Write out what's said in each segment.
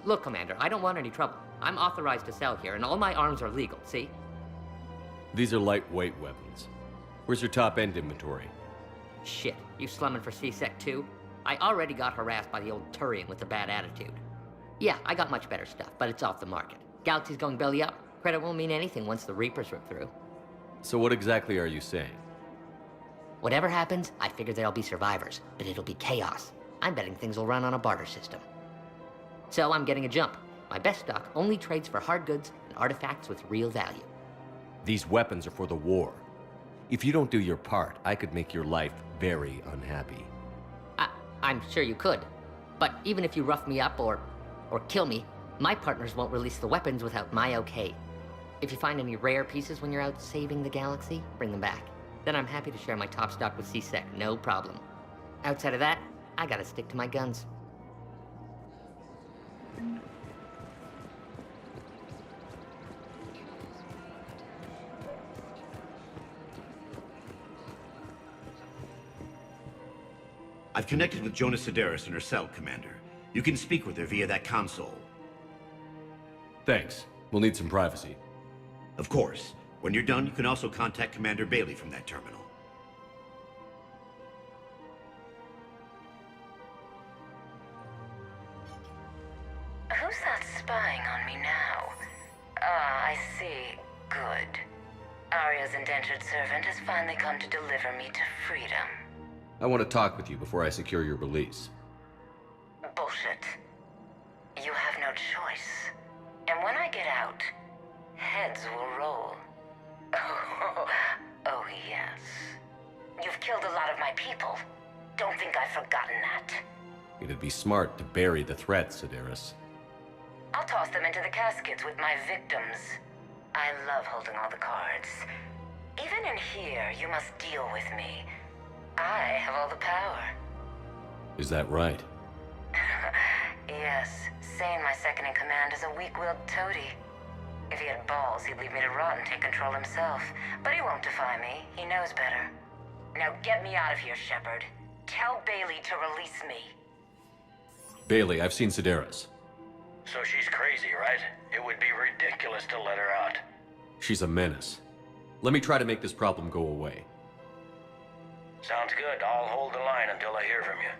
Look, Commander, I don't want any trouble. I'm authorized to sell here, and all my arms are legal, see? These are lightweight weapons. Where's your top-end inventory? Shit, you slumming for C-Sec too? I already got harassed by the old Turian with a bad attitude. Yeah, I got much better stuff, but it's off the market. Galaxy's going belly up. Credit won't mean anything once the Reapers rip through. So what exactly are you saying? Whatever happens, I figure there'll be survivors, but it'll be chaos. I'm betting things will run on a barter system. So I'm getting a jump. My best stock only trades for hard goods and artifacts with real value. These weapons are for the war. If you don't do your part, I could make your life very unhappy. I'm sure you could. But even if you rough me up or kill me, my partners won't release the weapons without my okay. If you find any rare pieces when you're out saving the galaxy, bring them back. Then I'm happy to share my top stock with C-Sec, no problem. Outside of that, I gotta stick to my guns. I've connected with Jonas Sedaris in her cell, Commander. You can speak with her via that console. Thanks. We'll need some privacy. Of course. When you're done, you can also contact Commander Bailey from that terminal. Who's that spying on me now? Ah, I see. Good. Arya's indentured servant has finally come to deliver me to freedom. I want to talk with you before I secure your release. Bullshit. You have no choice. And when I get out, heads will roll. Oh, yes. You've killed a lot of my people. Don't think I've forgotten that. It'd be smart to bury the threat, Sedaris. I'll toss them into the caskets with my victims. I love holding all the cards. Even in here, you must deal with me. I have all the power. Is that right? Yes, Sane, my second-in-command, is a weak-willed toady. If he had balls, he'd leave me to rot and take control himself. But he won't defy me. He knows better. Now get me out of here, Shepard. Tell Bailey to release me. Bailey, I've seen Sedaris. So she's crazy, right? It would be ridiculous to let her out. She's a menace. Let me try to make this problem go away. Sounds good. I'll hold the line until I hear from you.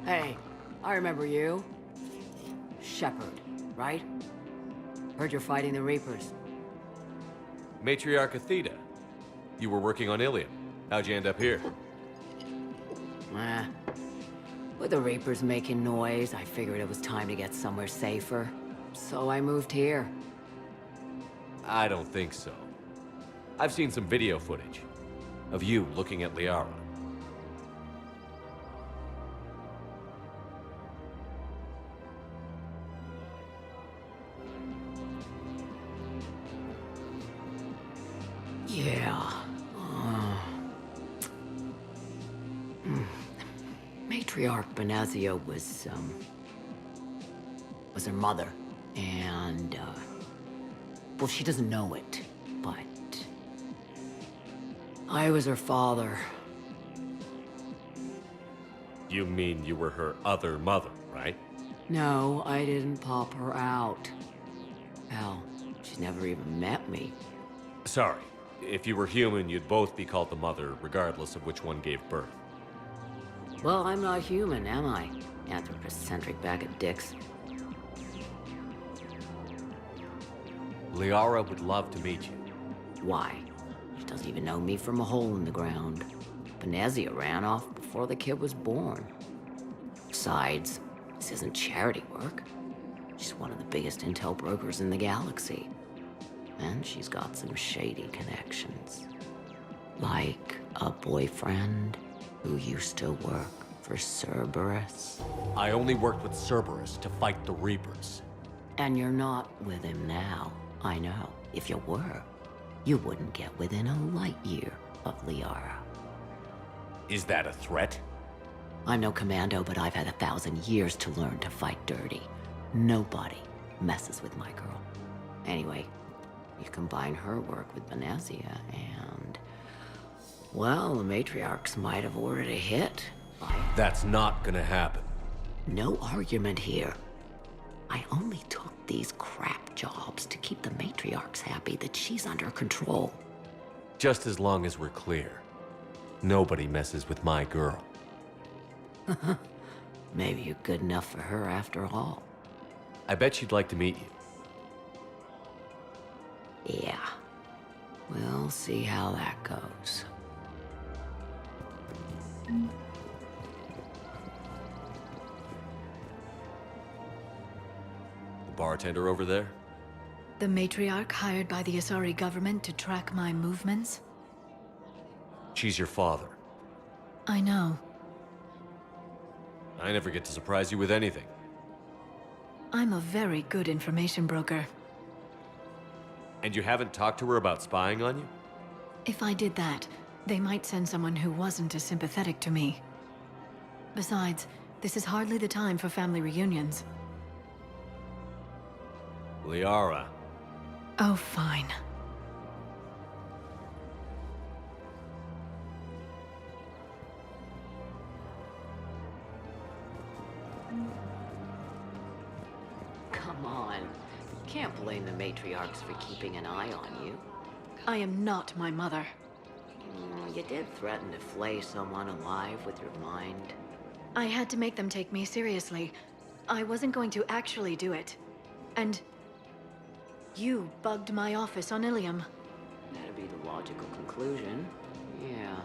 Hey, I remember you. Shepard, right? Heard you're fighting the Reapers. Matriarch Athena, you were working on Ilium. How'd you end up here? With the Reapers making noise, I figured it was time to get somewhere safer. So I moved here. I don't think so. I've seen some video footage of you looking at Liara. Yeah. Matriarch Benazia was her mother. And, well, she doesn't know it, but I was her father. You mean you were her other mother, right? No, I didn't pop her out. Hell, she's never even met me. Sorry. If you were human, you'd both be called the mother, regardless of which one gave birth. Well, I'm not human, am I? Anthropocentric bag of dicks. Liara would love to meet you. Why? She doesn't even know me from a hole in the ground. Benazia ran off before the kid was born. Besides, this isn't charity work. She's one of the biggest intel brokers in the galaxy. And she's got some shady connections. Like a boyfriend who used to work for Cerberus. I only worked with Cerberus to fight the Reapers. And you're not with him now, I know. If you were, you wouldn't get within a light year of Liara. Is that a threat? I'm no commando, but I've had 1,000 years to learn to fight dirty. Nobody messes with my girl. Anyway, you combine her work with Benazia and... well, the matriarchs might have ordered a hit. That's not gonna happen. No argument here. I only took these crap jobs to keep the matriarchs happy that she's under control. Just as long as we're clear. Nobody messes with my girl. Maybe you're good enough for her after all. I bet she'd like to meet you. Yeah. We'll see how that goes. The bartender over there? The matriarch hired by the Asari government to track my movements? She's your father. I know. I never get to surprise you with anything. I'm a very good information broker. And you haven't talked to her about spying on you? If I did that, they might send someone who wasn't as sympathetic to me. Besides, this is hardly the time for family reunions. Liara. Oh, fine. Come on. Can't blame the matriarchs for keeping an eye on you. I am not my mother. You did threaten to flay someone alive with your mind. I had to make them take me seriously. I wasn't going to actually do it. And... you bugged my office on Ilium. That'd be the logical conclusion. Yeah.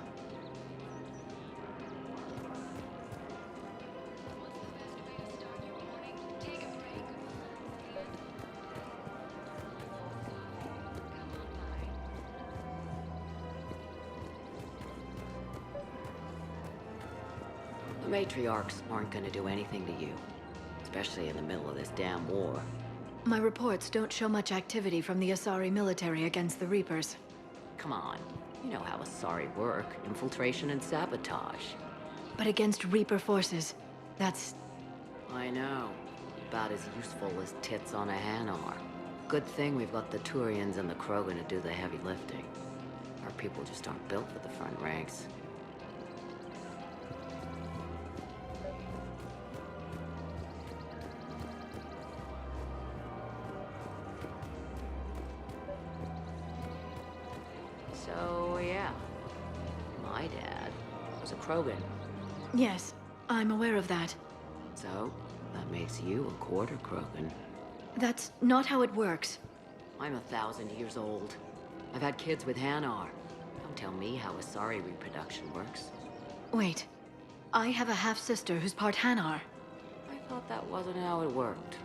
The matriarchs aren't gonna do anything to you. Especially in the middle of this damn war. My reports don't show much activity from the Asari military against the Reapers. Come on. You know how Asari work. Infiltration and sabotage. But against Reaper forces, that's... I know. About as useful as tits on a hen are. Good thing we've got the Turians and the Krogan to do the heavy lifting. Our people just aren't built for the front ranks. So, yeah. My dad was a Krogan. Yes, I'm aware of that. So, that makes you a quarter Krogan. That's not how it works. I'm 1,000 years old. I've had kids with Hanar. Don't tell me how Asari reproduction works. Wait, I have a half-sister who's part Hanar. I thought that wasn't how it worked.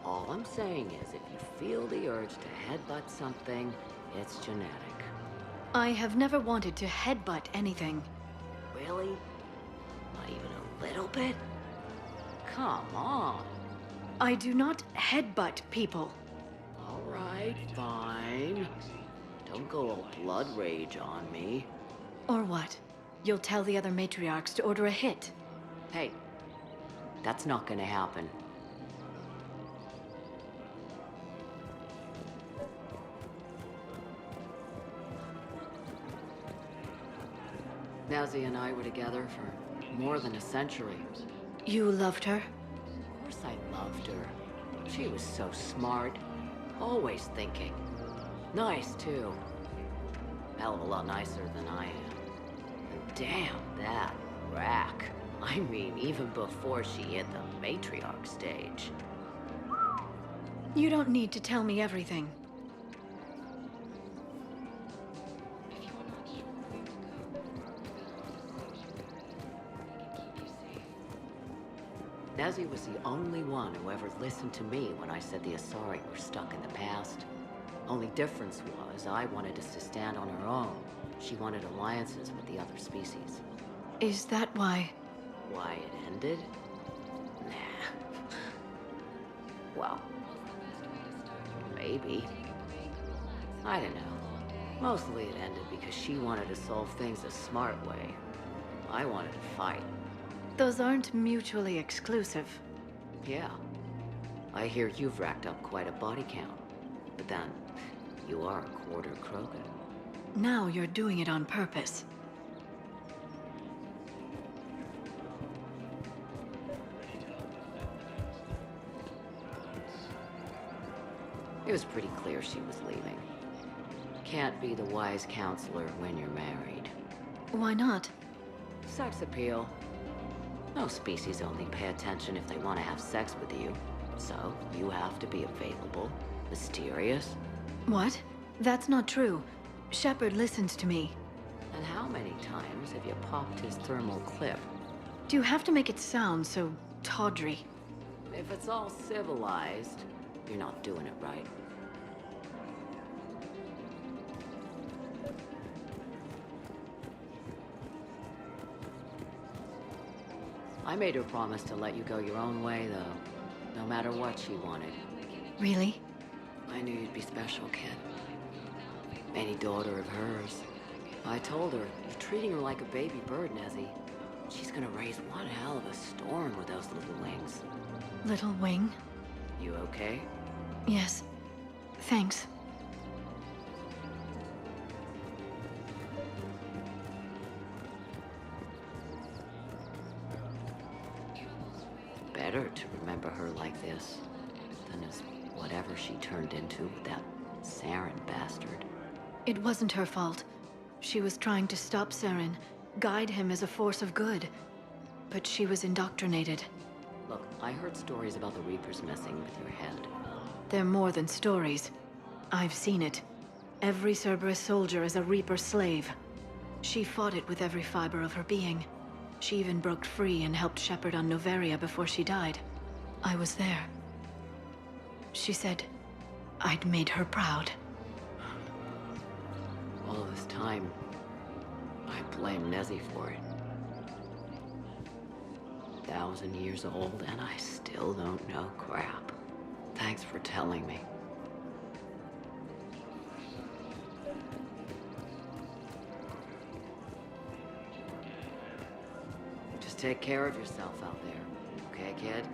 All I'm saying is, if you feel the urge to headbutt something, it's genetic. I have never wanted to headbutt anything. Really? Not even a little bit? Come on. I do not headbutt people. All right, fine. Don't go all blood rage on me. Or what? You'll tell the other matriarchs to order a hit. Hey, that's not gonna happen. Nazi and I were together for more than a century. You loved her? Of course I loved her. She was so smart. Always thinking. Nice, too. Hell of a lot nicer than I am. And damn, that rack. I mean, even before she hit the matriarch stage. You don't need to tell me everything. Nazi was the only one who ever listened to me when I said the Asari were stuck in the past. Only difference was I wanted us to stand on our own. She wanted alliances with the other species. Is that why? Why it ended? Nah. Well, maybe. I don't know. Mostly it ended because she wanted to solve things a smart way. I wanted to fight. Those aren't mutually exclusive. Yeah. I hear you've racked up quite a body count. But then, you are a quarter Krogan. Now you're doing it on purpose. It was pretty clear she was leaving. Can't be the wise counselor when you're married. Why not? Sex appeal. Most species only pay attention if they want to have sex with you. So, you have to be available, mysterious. What? That's not true. Shepard listens to me. And how many times have you popped his thermal clip? Do you have to make it sound so tawdry? If it's all civilized, you're not doing it right. I made her promise to let you go your own way, though. No matter what she wanted. Really? I knew you'd be special, kid. Any daughter of hers. I told her, you're treating her like a baby bird, Nezzy. She's gonna raise one hell of a storm with those little wings. Little wing? You okay? Yes. Thanks. Better to remember her like this than as whatever she turned into with that Saren bastard. It wasn't her fault. She was trying to stop Saren, guide him as a force of good. But she was indoctrinated. Look, I heard stories about the Reapers messing with your head. They're more than stories. I've seen it. Every Cerberus soldier is a Reaper slave. She fought it with every fiber of her being. She even broke free and helped Shepard on Noveria before she died. I was there. She said I'd made her proud. All this time, I blame Nezzy for it. 1,000 years old and I still don't know crap. Thanks for telling me. Just take care of yourself out there, okay, kid?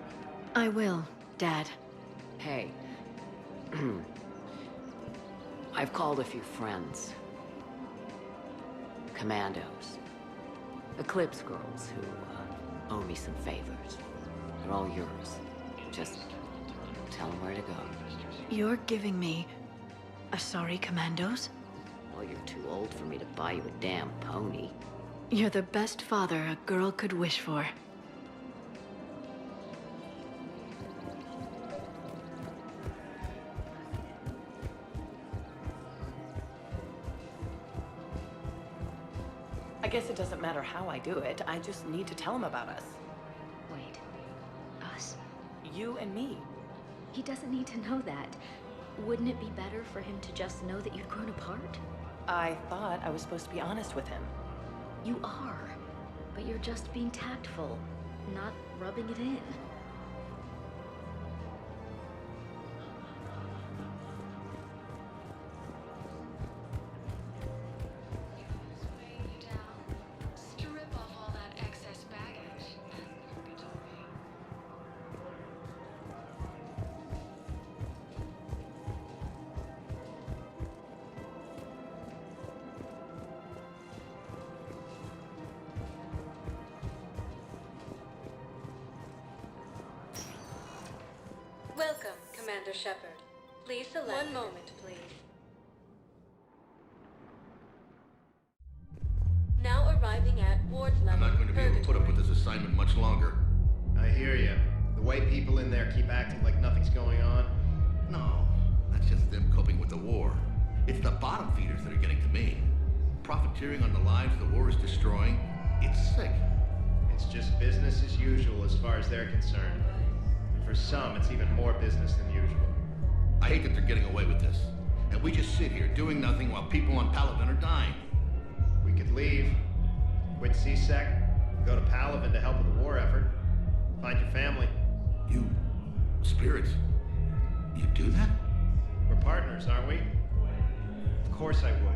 I will, Dad. Hey. I've called a few friends. Commandos. Eclipse girls who owe me some favors. They're all yours. Just tell them where to go. You're giving me a sorry commandos? Well, you're too old for me to buy you a damn pony. You're the best father a girl could wish for. I guess it doesn't matter how I do it. I just need to tell him about us. Wait. Us? You and me. He doesn't need to know that. Wouldn't it be better for him to just know that you'd grown apart? I thought I was supposed to be honest with him. You are. But you're just being tactful, not rubbing it in. Strip off all that excess baggage and you'll be free. Welcome, Commander Shepard. Please select. One moment, please. Now arriving at ward I'm level. not going to be able to put up with this assignment much longer. I hear you. The way people in there keep acting like nothing's going on. No, that's just them coping with the war. It's the bottom feeders that are getting to me. Profiteering on the lives the war is destroying. It's sick. It's just business as usual as far as they're concerned. And for some, it's even more business than usual. I hate that they're getting away with this. And we just sit here doing nothing while people on Paladin are dying. We could leave. Quit CSEC. Go to Palaven to help with the war effort. Find your family. You... spirits? You do that? We're partners, aren't we? Of course I would.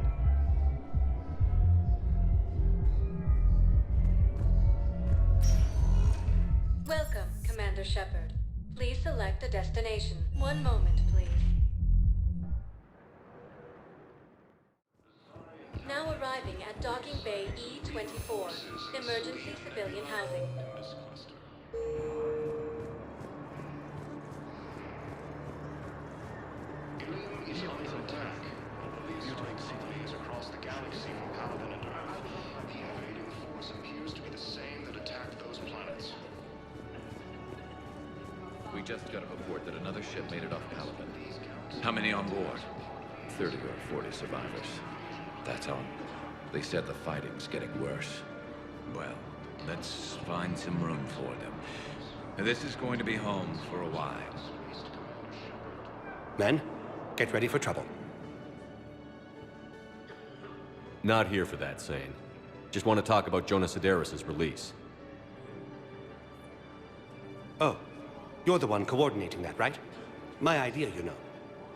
Welcome, Commander Shepard. Please select a destination. One moment, please. Now arriving at Docking Bay E-24, emergency civilian housing. Ilium is under attack. Mutating colonies across the galaxy from Palaven and Earth. The invading force appears to be the same that attacked those planets. We just got a report that another ship made it off Palaven. How many on board? 30 or 40 survivors. That's all. They said the fighting's getting worse. Well, let's find some room for them. This is going to be home for a while. Men, get ready for trouble. Not here for that, Sane. Just want to talk about Jonas Sedaris' release. Oh, you're the one coordinating that, right? My idea, you know.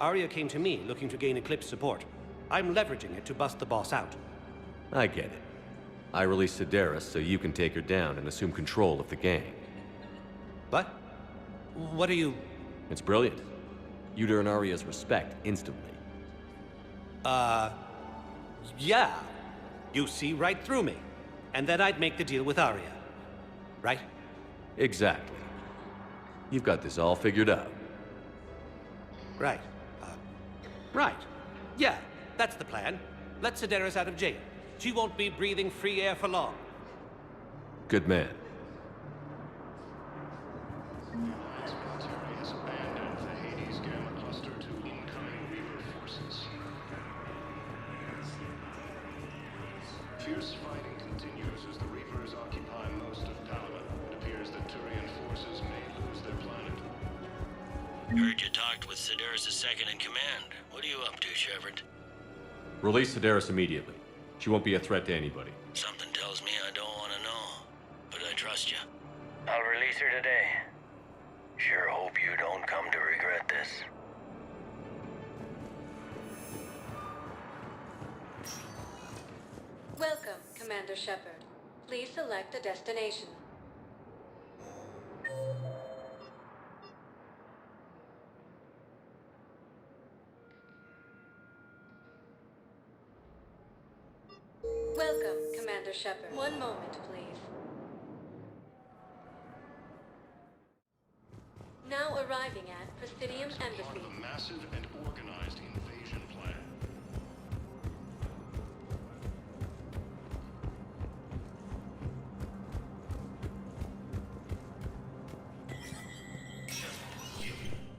Arya came to me looking to gain Eclipse support. I'm leveraging it to bust the boss out. I get it. I released Sedaris so you can take her down and assume control of the gang. What? What are you... It's brilliant. You'd earn Arya's respect instantly. Yeah. You see right through me. And then I'd make the deal with Arya. Right? Exactly. You've got this all figured out. Right. Right. Yeah, that's the plan. Let Sedaris out of jail. She won't be breathing free air for long. Good man. Alliance military has abandoned the Hades Gamma cluster to incoming Reaper forces. Fierce fighting continues as the Reapers occupy most of Palaven. It appears that Turian forces may lose their planet. Heard you talked with Sedaris' second-in-command. What are you up to, Shepard? Release Sedaris immediately. She won't be a threat to anybody. Something tells me I don't want to know, but I trust you. I'll release her today. Sure hope you don't come to regret this. Welcome, Commander Shepard. Please select a destination. Welcome, Commander Shepard. One moment, please. Now arriving at Presidium Embassy. Part of a massive and organized invasion plan.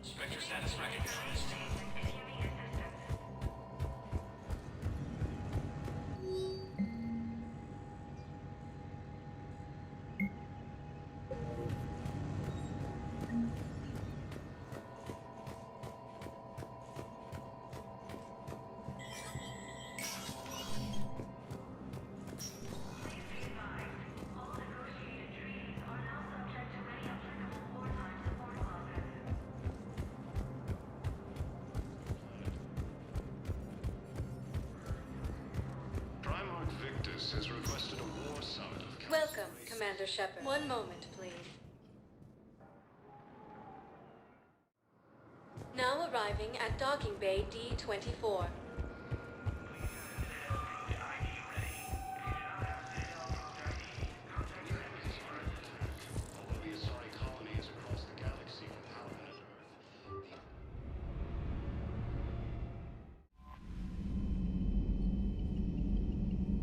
Spectre status recognized. Victus has requested a war summit of Welcome, Commander Shepard. One moment, please. Now arriving at Docking Bay D-24.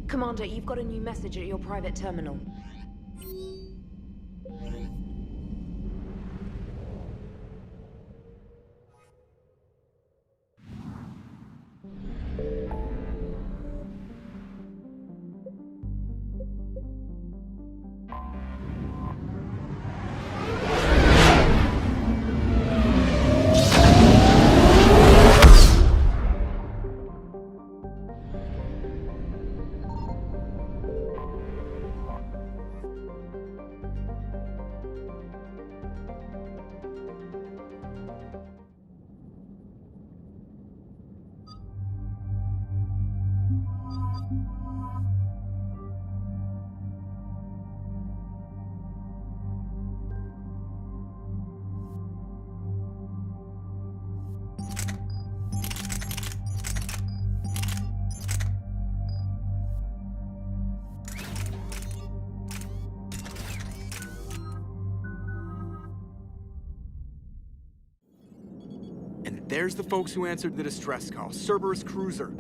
Commander, you've got a new message at your private terminal. There's the folks who answered the distress call. Cerberus cruiser.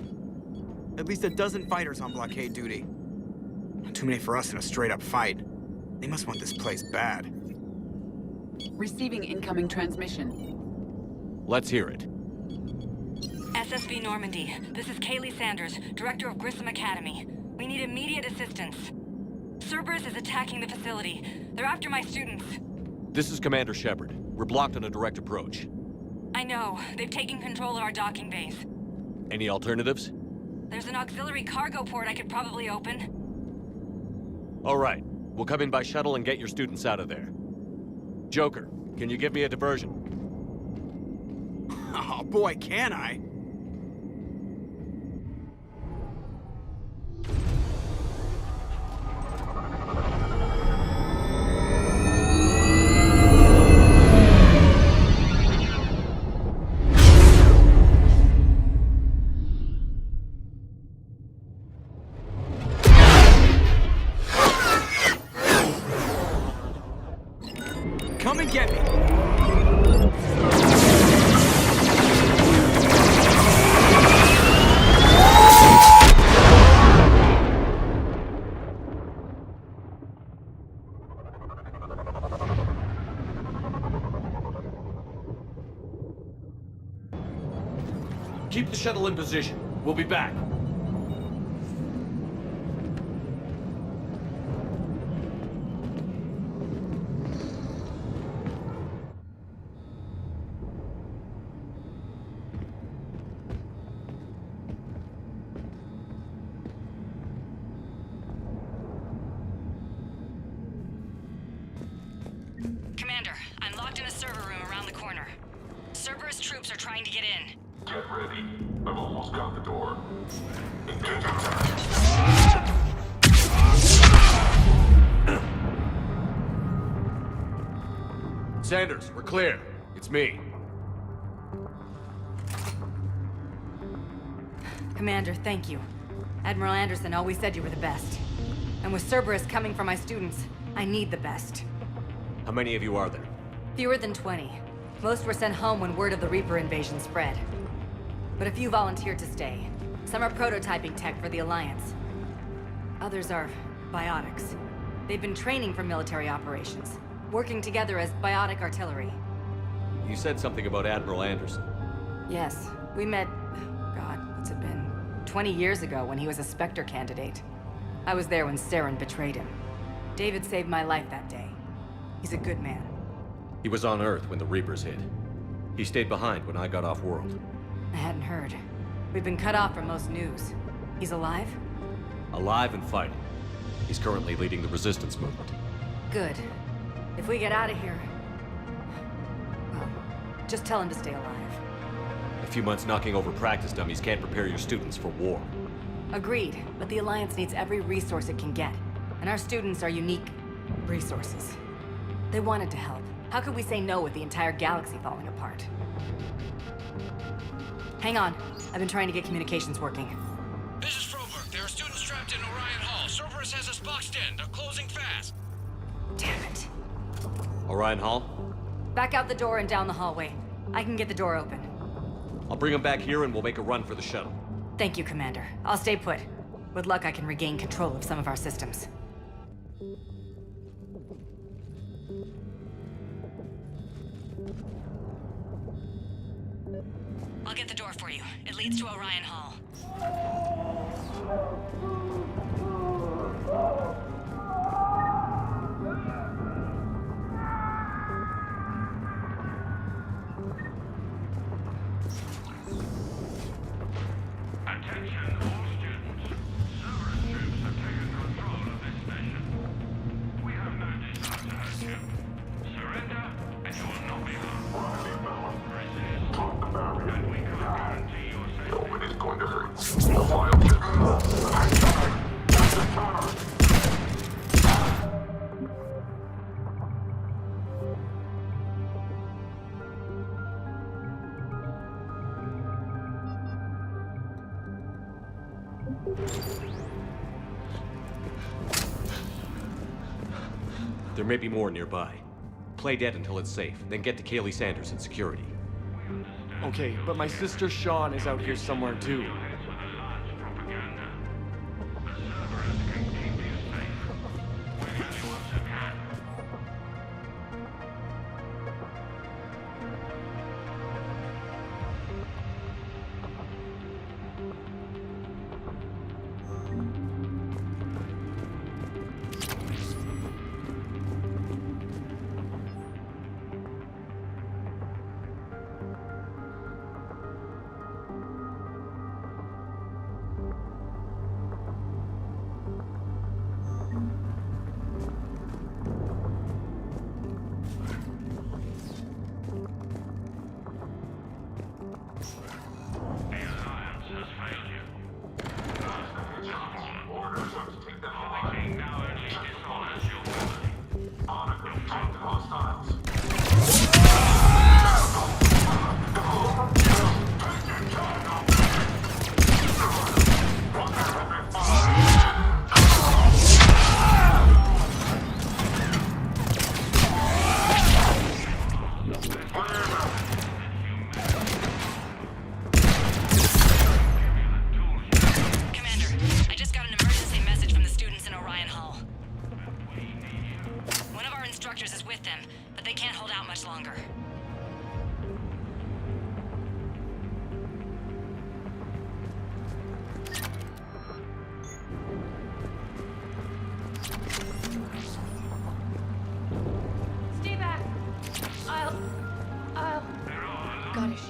At least a dozen fighters on blockade duty. Not too many for us in a straight-up fight. They must want this place bad. Receiving incoming transmission. Let's hear it. SSV Normandy, this is Kaylee Sanders, Director of Grissom Academy. We need immediate assistance. Cerberus is attacking the facility. They're after my students. This is Commander Shepard. We're blocked on a direct approach. I know. They've taken control of our docking bays. Any alternatives? There's an auxiliary cargo port I could probably open. All right. We'll come in by shuttle and get your students out of there. Joker, can you give me a diversion? Oh boy, can I? Come and get me! Keep the shuttle in position. We'll be back. Commander, I'm locked in a server room around the corner. Cerberus troops are trying to get in. Get ready. I've almost got the door. Engage Sanders, we're clear. It's me. Commander, thank you. Admiral Anderson always said you were the best. And with Cerberus coming for my students, I need the best. How many of you are there? Fewer than 20. Most were sent home when word of the Reaper invasion spread. But a few volunteered to stay. Some are prototyping tech for the Alliance. Others are biotics. They've been training for military operations, working together as biotic artillery. You said something about Admiral Anderson. Yes, we met, God, what's it been? 20 years ago when he was a Spectre candidate. I was there when Saren betrayed him. David saved my life that day. He's a good man. He was on Earth when the Reapers hit. He stayed behind when I got off-world. I hadn't heard. We've been cut off from most news. He's alive? Alive and fighting. He's currently leading the resistance movement. Good. If we get out of here... well, just tell him to stay alive. A few months knocking over practice dummies can't prepare your students for war. Agreed, but the Alliance needs every resource it can get. And our students are unique resources. They wanted to help. How could we say no with the entire galaxy falling apart? Hang on. I've been trying to get communications working. This is Froberg. There are students trapped in Orion Hall. Cerberus has us boxed in. They're closing fast. Damn it. Orion Hall? Back out the door and down the hallway. I can get the door open. I'll bring them back here and we'll make a run for the shuttle. Thank you, Commander. I'll stay put. With luck, I can regain control of some of our systems. I'll get the door for you. It leads to Orion Hall. Attention, all students. Cerberus troops have taken control of this station. We have no desire to hurt you. Surrender, and you will not be harmed. Resist, and we can't guarantee your safety. Nobody's going to hurt There may be more nearby. Play dead until it's safe, then get to Kaylee Sanders in security. Okay, but my sister Sean is out here somewhere too.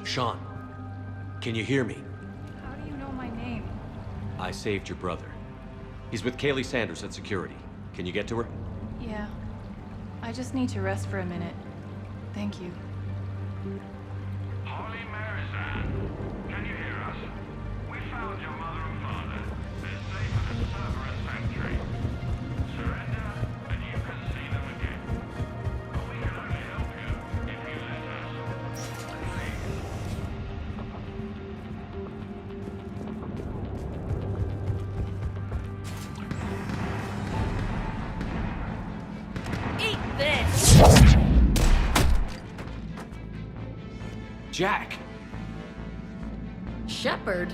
Sean, can you hear me? How do you know my name? I saved your brother. He's with Kaylee Sanders at security. Can you get to her? Yeah. I just need to rest for a minute. Thank you. Holy Marizan, can you hear us? We found your mother and father. They're safe in the Cerberus sanctuary. Surrender, and you can see them again. But we can only help you if you let us. Eat this! Jack! Shepard?